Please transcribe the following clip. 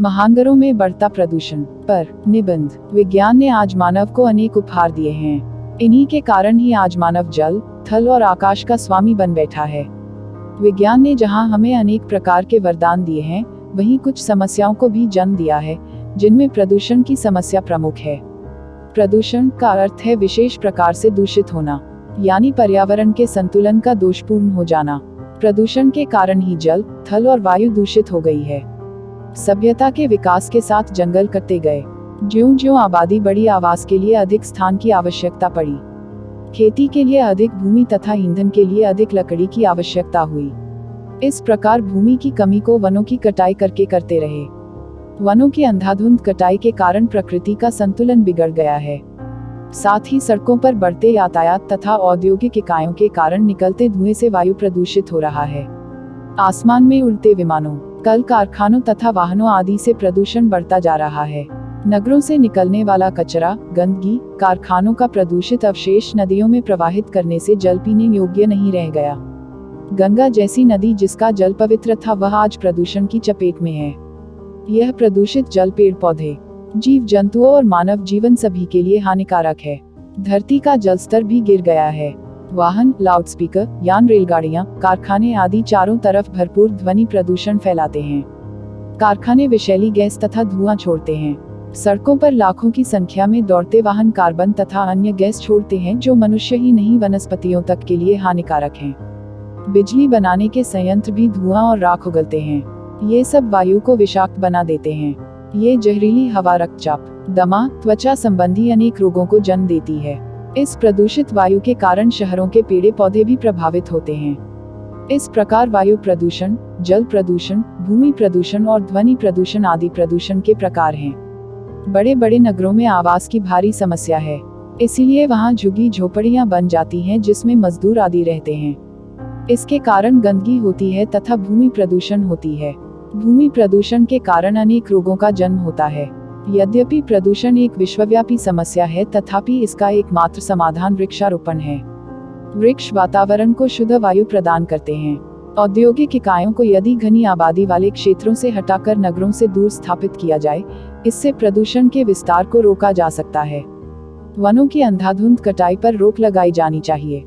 महानगरों में बढ़ता प्रदूषण पर निबंध। विज्ञान ने आज मानव को अनेक उपहार दिए हैं। इन्हीं के कारण ही आज मानव जल, थल और आकाश का स्वामी बन बैठा है। विज्ञान ने जहां हमें अनेक प्रकार के वरदान दिए हैं, वहीं कुछ समस्याओं को भी जन्म दिया है, जिनमें प्रदूषण की समस्या प्रमुख है। प्रदूषण का अर्थ है विशेष प्रकार से दूषित होना, यानी पर्यावरण के संतुलन का दोषपूर्ण हो जाना। प्रदूषण के कारण ही जल, थल और वायु दूषित हो गई है। सभ्यता के विकास के साथ जंगल कटते गए। ज्यों-ज्यों आबादी बढ़ी, आवास के लिए अधिक स्थान की आवश्यकता पड़ी। खेती के लिए अधिक भूमि तथा ईंधन के लिए अधिक लकड़ी की आवश्यकता हुई। इस प्रकार भूमि की कमी को वनों की कटाई करके करते रहे। वनों की अंधाधुंध कटाई के कारण प्रकृति का संतुलन बिगड़ गया है। साथ ही सड़कों पर बढ़ते यातायात तथा औद्योगिक इकाइयों के कारण निकलते धुएं से वायु प्रदूषित हो रहा है। आसमान में उड़ते विमानों, कल कारखानों तथा वाहनों आदि से प्रदूषण बढ़ता जा रहा है। नगरों से निकलने वाला कचरा, गंदगी, कारखानों का प्रदूषित अवशेष नदियों में प्रवाहित करने से जल पीने योग्य नहीं रह गया। गंगा जैसी नदी जिसका जल पवित्र था, वह आज प्रदूषण की चपेट में है। यह प्रदूषित जल पेड़ पौधे, जीव जंतुओं और मानव जीवन सभी के लिए हानिकारक है। धरती का जल स्तर भी गिर गया है। वाहन, लाउडस्पीकर, यान, रेलगाड़ियां, कारखाने आदि चारों तरफ भरपूर ध्वनि प्रदूषण फैलाते हैं। कारखाने विषैली गैस तथा धुआं छोड़ते हैं। सड़कों पर लाखों की संख्या में दौड़ते वाहन कार्बन तथा अन्य गैस छोड़ते हैं, जो मनुष्य ही नहीं वनस्पतियों तक के लिए हानिकारक हैं। बिजली बनाने के संयंत्र भी धुआं और राख उगलते हैं। ये सब वायु को विषाक्त बना देते हैं। ये जहरीली हवा रक्तचाप, दमा, त्वचा संबंधी अनेक रोगों को जन्म देती है। इस प्रदूषित वायु के कारण शहरों के पेड़ पौधे भी प्रभावित होते हैं। इस प्रकार वायु प्रदूषण, जल प्रदूषण, भूमि प्रदूषण और ध्वनि प्रदूषण आदि प्रदूषण के प्रकार हैं। बड़े बड़े नगरों में आवास की भारी समस्या है, इसीलिए वहां झुग्गी झोपड़ियां बन जाती हैं जिसमें मजदूर आदि रहते हैं। इसके कारण गंदगी होती है तथा भूमि प्रदूषण होती है। भूमि प्रदूषण के कारण अनेक रोगों का जन्म होता है। यद्यपि प्रदूषण एक विश्वव्यापी समस्या है, तथापि इसका एकमात्र समाधान वृक्षारोपण है। वृक्ष वातावरण को शुद्ध वायु प्रदान करते हैं। औद्योगिक इकाइयों को यदि घनी आबादी वाले क्षेत्रों से हटाकर नगरों से दूर स्थापित किया जाए, इससे प्रदूषण के विस्तार को रोका जा सकता है। वनों की अंधाधुंध कटाई पर रोक लगाई जानी चाहिए।